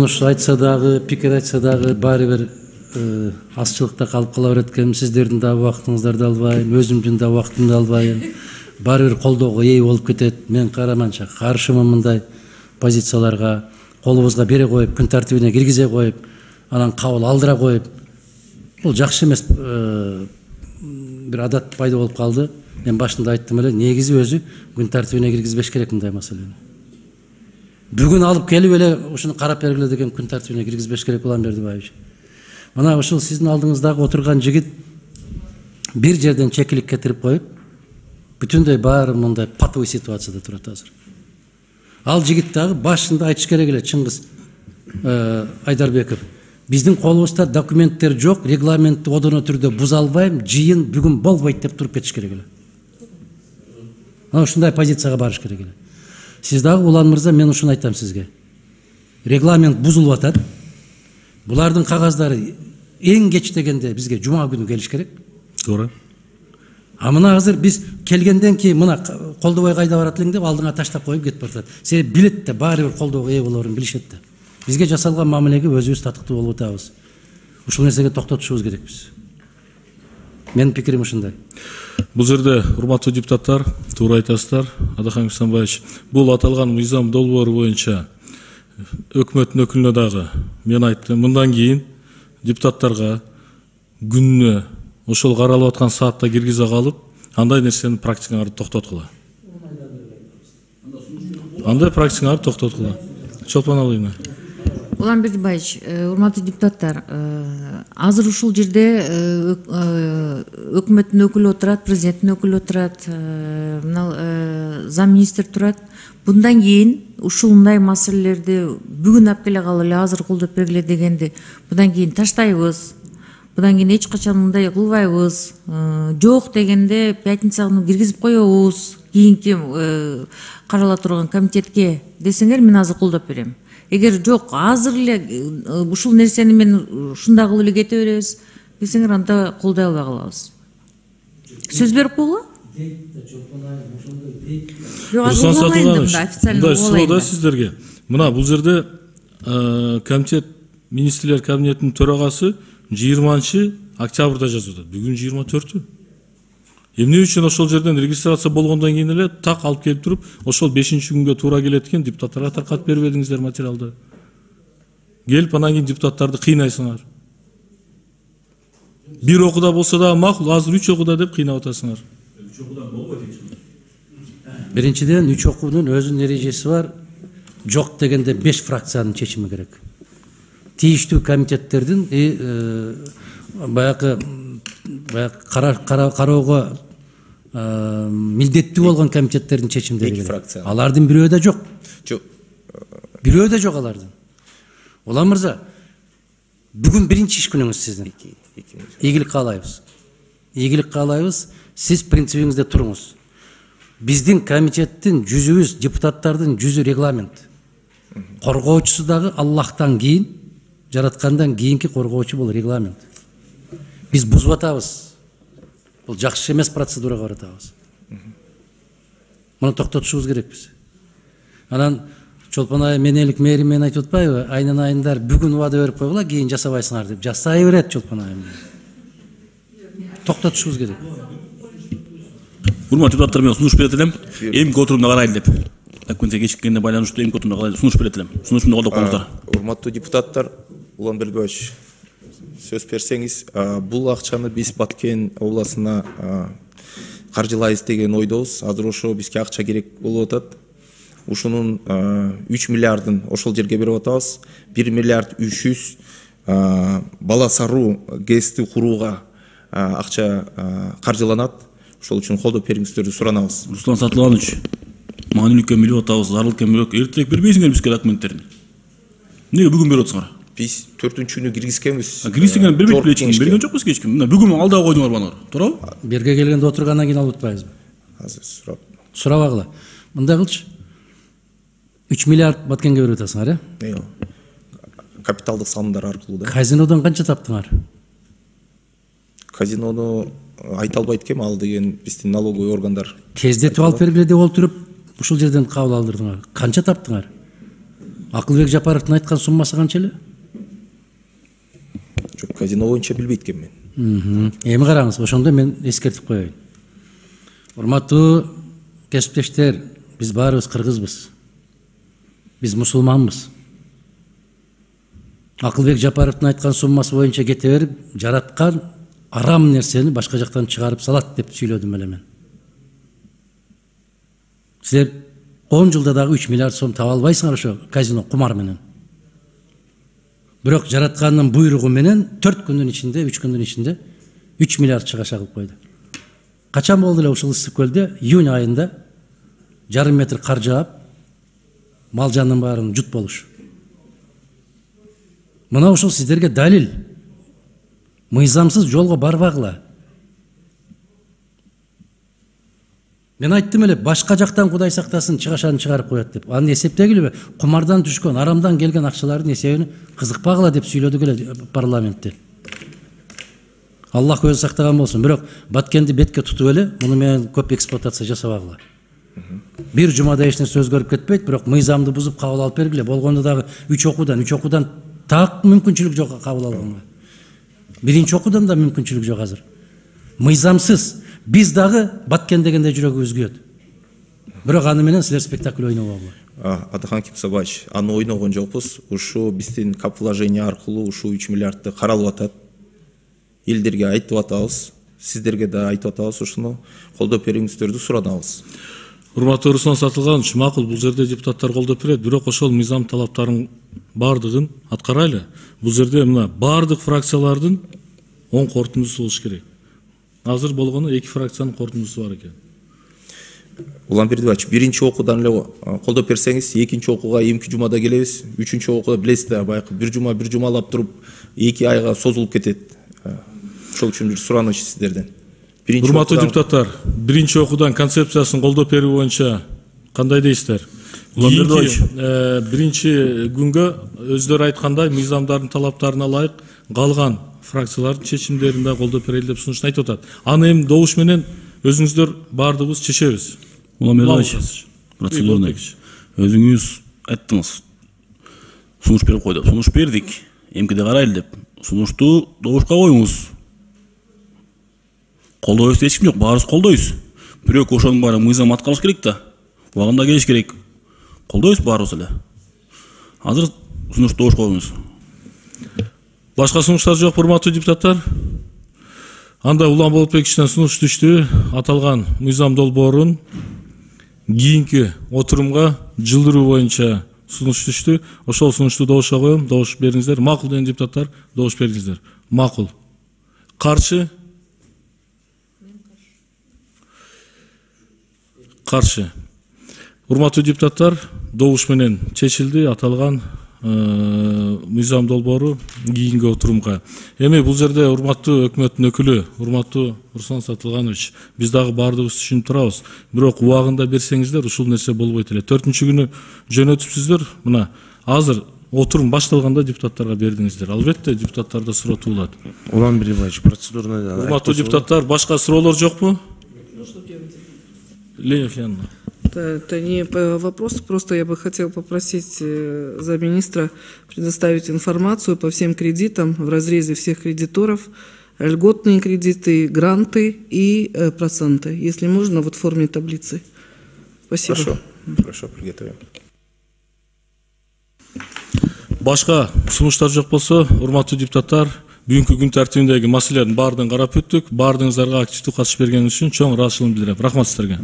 Сунуш айтса дагы, пикир айтса дагы баары бир азчылыкта калып кала берет экен. Сиздердин да убактыңыздарды албайм, өзүмдүн да убактымды албайм. Баары бир колдоого ээ болуп кетет. Мен караманча каршымын мындай позицияларга. Колубузга бере коюп, күн тартибине киргизе коюп, анан кабыл алдыра коюп. Бул жакшы эмес бир адат пайда болуп калды. Мен башында айттым эле, негизи өзү күн тартибине киргизбеш керек мындай маселени. Бүгүн алып келип эле ушуну карап бергиле деген күн тартибине киргизбеш керек Улан Бердибаевич. Мына ушул сиздин алдыңыздагы отурган жигит бир жерден чекилик кетирип коюп, бүтүндөй баары мындай патовый ситуацияда турат азыр. Ал жигит дагы башында айтыш керек эле, Чыңгыз Айдарбеков. Биздин колубузда документтер жок, регламентти одоно түрдө буза албайм, жыйын бүгүн болбойт деп туруп кетиш керек эле. Мына ушундай позицияга барыш керек эле. Сиз дагы Улан мырза, мен ушуну айтам сизге. Регламент бузулуп атат. Булардын кагаздары эң кеч дегенде бизге жума күнү келиш керек. Туура. А мына азыр биз келгенден кийин мына колдобой кайда барат элең деп алдыңа таштап коюп кетип барат. Себеби билет да баары бир колдоого ээ болорун билишет да. Бизге жасалган мамилеге өзүбүз татыктуу болуп атабыз. Ушул нерсеге токтотушубуз керекпиз. Менин пикирим ушундай. Бул жерде урматтуу депутаттар, туура айтасыздар. Адахан Кысанбаевич, бул аталган мыйзам долбоору боюнча өкмөттүн өкүлүнө дагы мен айттым, мындан кийин депутаттарга күнүнө ошол каралып аткан саатта киргизе калып, андай нерсени практикаңарды токтоткула. Андай практикаңарды токтоткула. Чолпон Алыйна. Улан Бердибаевич, урматтуу депутаттар, азыр ушул жерде өкмөттүн өкүлү отурат, президенттин өкүлү отурат, зам министр турат. Bundan keyin ушундай маселелерди бүгүн алып келе калып эле азыр колдоп бергиле дегенди bundan keyin таштайбыз. Bundan keyin эч качан мындай кылбайбыз. Жок дегенде пятница күнү киргизип коебуз. Кийинки карала турган комитетке десеңер мен азыр колдоп берем. Эгер жок, азыр эле ушул нерсени мен ушундай кылып эле кете беребиз десеңер, анда колдой албай калабыз. Сөз берип койгула? Руслан Сатылганович, мындай суроо да сиздерге. Мына бул жерде комитет министрлер кабинетинин төрагасы 20 октябрда жазып атат. Бүгүн 24-тү. Эмне үчүн ошол жерден регистрация болгондон кийин эле так алып келип туруп, ошол 5-күнгө туура келет экен, депутаттарга таркатып бербедиңиздер материалды. Келип анан кийин депутаттарды кыйнайсыңар. Бир окууда болсо да макул, азыр 3 окууда деп кыйнап атасыңар. 3 окууда болбойт. Биринчиден 3 окуунун өзүнүн эрежеси бар. Жок дегенде 5 фракциянын чечими керек. Тийиштүү комитеттердин баягы кароого милдеттүү болгон комитеттердин чечимдери керек. Алардын бирөө да жок. Жок. Бирөө да жок алардын. Улан мырза, бүгүн биринчи иш күнүңүз сиздин. Ийгилик каалайбыз. Ийгилик каалайбыз. Сиз принцибиңизде туруңуз. Биздин комитеттин жүзүбүз, депутаттардын жүзү регламент. Коргоочусу дагы Аллахтан кийин, жараткандан кийинки коргоочу бул регламент. Биз бузуп атабыз. Бул жакшы эмес процедурага баратабыз. Муну токтотушубуз керекпиз. Анан Чолпон Ай менелик мээрим менен айтып атпайбы? Айнын айындар бүгүн убада берип койгула, кийин жасабайсыңар деп. Жасай берет Чолпон Ай. Токтотушубуз керек. Урматтуу депутаттар, мен сунуш берет элем. Эмки отурумда карайлы деп. Документке кечиккенге байланыштуу эмки отурумда карайлы сунуш берет элем. Сунушумду колдоп коюңуздар. Урматтуу депутаттар, Улан Бердибаевич, сөз берсеңиз, бул акчаны биз Баткен областына каржылайбыз деген ойдобуз. Азыр ошо бизге акча керек болуп атат. Ушунун 3 миллиардын ошол жерге берип атабыз. 1 миллиард 300 бала саруу ГЭСти курууга акча каржыланат. Ошол үчүн колдоп бериңиздерди суранабыз. Руслан Сатылганович, мааниликке берип атабыз, зарылыкка берип, эртең бербейсиңер бизге документтерин. Эмнеге бүгүн берип атасыңар? Биз 4-күнү киргизкенбиз. Киргизген бербейт эле эч ким, берген жокпуз эч ким. Мына бүгүн алдыга койдуңар банагы. Туурабы? Берге келгенде отургандан кийин алып атпайбызбы? Азыр сурабагыла. Мындай кылчы. 3 миллиард Баткенге берип атасыңар, э? Капиталдык салымдар аркылуу да. Казинодон канча таптыңар? Казинону айта албайт экем, ал деген биздин налоговый органдар. Тездетип алып бергиле деп олтуруп ушул жерден кабыл алдырдыңар. Канча таптыңар? Акылбек Жапаровдун айткан суммасы канча эле? Жок, казино боюнча билбейт экенмин мен. Эми караңыз, ошондо мен эскертип коеюн. Урматтуу кесиптештер, биз баарыбыз кыргызбыз. Биз мусулманбыз. Акылбек Жапаровдун айткан суммасы боюнча кете берип, жараткан арам нерсени башка жактан чыгарып салат деп сүйлөдүм эле мен. Силер 10 жылда дагы 3 миллиард сом таба албайсыңар ошо казино кумар менен. Бирок жараткандын буйругу менен 4 күндүн ичинде, 3 күндүн ичинде 3 миллиард чыгаша кылып койду. Качан болду эле ушул ысык көлдө? Июнь айында жарым метр кар жаап, мал жандын баарын жут болуш. Мына ушул сиздерге далил. Мыйзамсыз жолго барбагыла. Мен айттым эле, башка жактан Кудай сактасын чыгашаны чыгарып коет деп. Аны эсептегилби? Кумардан түшкөн, арамдан келген акчалардын эсебин кызыкпагыла деп сүйлөдүк эле парламентте. Аллах өзү сактаган болсун. Бирок Баткенди бетке тутуп эле, муну менен көп эксплуатация жасабагыла. Бир жумада эч нерсе өзгөрүп кетпейт, бирок мыйзамды бузуп кабыл алып бергиле. Болгондо дагы 3 окуудан так мүмкүнчүлүк жок кабыл алганга. Биринчи окуудан да мүмкүнчүлүк жок азыр. Мыйзамсыз. Биз дагы Баткен дегенде жүрөгүбүз күйөт. Бирок аны менен силер спектакль ойнобогула. Атахан Кипсабаевич, аны ойногон жокпуз. Ушу биздин кап вложение аркылуу ушу 3 миллиардты каралып атат. Элдерге айтып атабыз, сиздерге да айтып атабыз, ушуну колдоп бериңиздерди суранабыз. Урматтуу Руслан Сатылганович, макул, бул жерде депутаттар колдоп берет, бирок ошол мыйзам талаптарын бардыгын аткарайлы. Бул жерде мына бардык фракциялардын оң корутундусу болуш керек. Азыр болгону 2 фракциянын корутундусу бар экен. Уланбердиевич, биринчи окуудан эле колдоп берсеңиз, экинчи окууга эмки жумада келебиз, үчүнчү окууда билесиз да, байкы бир жумалап туруп 2 айга созулуп кетет. Ошол үчүн бир сураныч сиздерден. Урматтуу депутаттар, биринчи окуудан концепциясын колдоп берүү боюнча кандай дейсиздер? Биринчи күнгө өздөрү айткандай мыйзамдардын талаптарына ылайык калган фракциялардын чечимдерин да колдоп берели деп сунуштун айтып атат. Аны эми добуш менен өзүңүздөр бардыгыбыз чечебиз. Уланбердиевич, процедурный. Өзүңүз айттыңыз. Сунуш берип койдук. Сунуш бердик. Эмкиде карайлы деп. Сунушту добушка коюңуз. Колдойбуз эч ким жок, баарыбыз колдойбуз. Бирок ошонун баары мыйзам аткарыш керек да. Убагында келиш керек. Колдойбуз баарыбыз эле. Азыр сунушту добушка коюңуз. Башка сунуштар жок, урматтуу депутаттар? Анда Улан Болотбековичтен сунуш түштү. Аталган мыйзам долбоорун кийинки отурумга жылдыруу боюнча сунуш түштү. Ошол сунушту добушка коем. Добуш бериңиздер. Макул деген депутаттар, добуш бериңиздер. Макул. Каршы? Каршы. Урматтуу депутаттар, добуш менен чечилди аталган мыйзам долбоору кийинки отурумга. Эми бул жерде урматтуу өкмөттүн өкүлү, урматтуу Руслан Сатылганович, биз дагы баардыгыбыз түшүнүп турабыз. Бирок убагында берсеңиздер, ушул нерсе болбойт эле. 4-күнү күнү жөнөтүпсүздөр. Мына азыр отурум башталганда депутаттарга бердиңиздер. Албетте депутаттарда суроо туулат. Уланбердиевич, процедурный. Урматтуу депутаттар, башка суроолор жокпу? Ленин Яновна. Это не вопрос, просто я бы хотел попросить замминистра предоставить информацию по всем кредитам в разрезе всех кредиторов, льготные кредиты, гранты и проценты, если можно, вот в форме таблицы. Спасибо. Хорошо, приготовим. Башка сунуштар жок болсо, урматтуу депутаттар, бүгүнкү күн тартибиндеги маселелердин баардыгын карап өттүк. Баардыгыңыздарга активдүү катышып бергениңиз үчүн чоң ыраазычылыгымды билдирем. Рахмат сиздерге.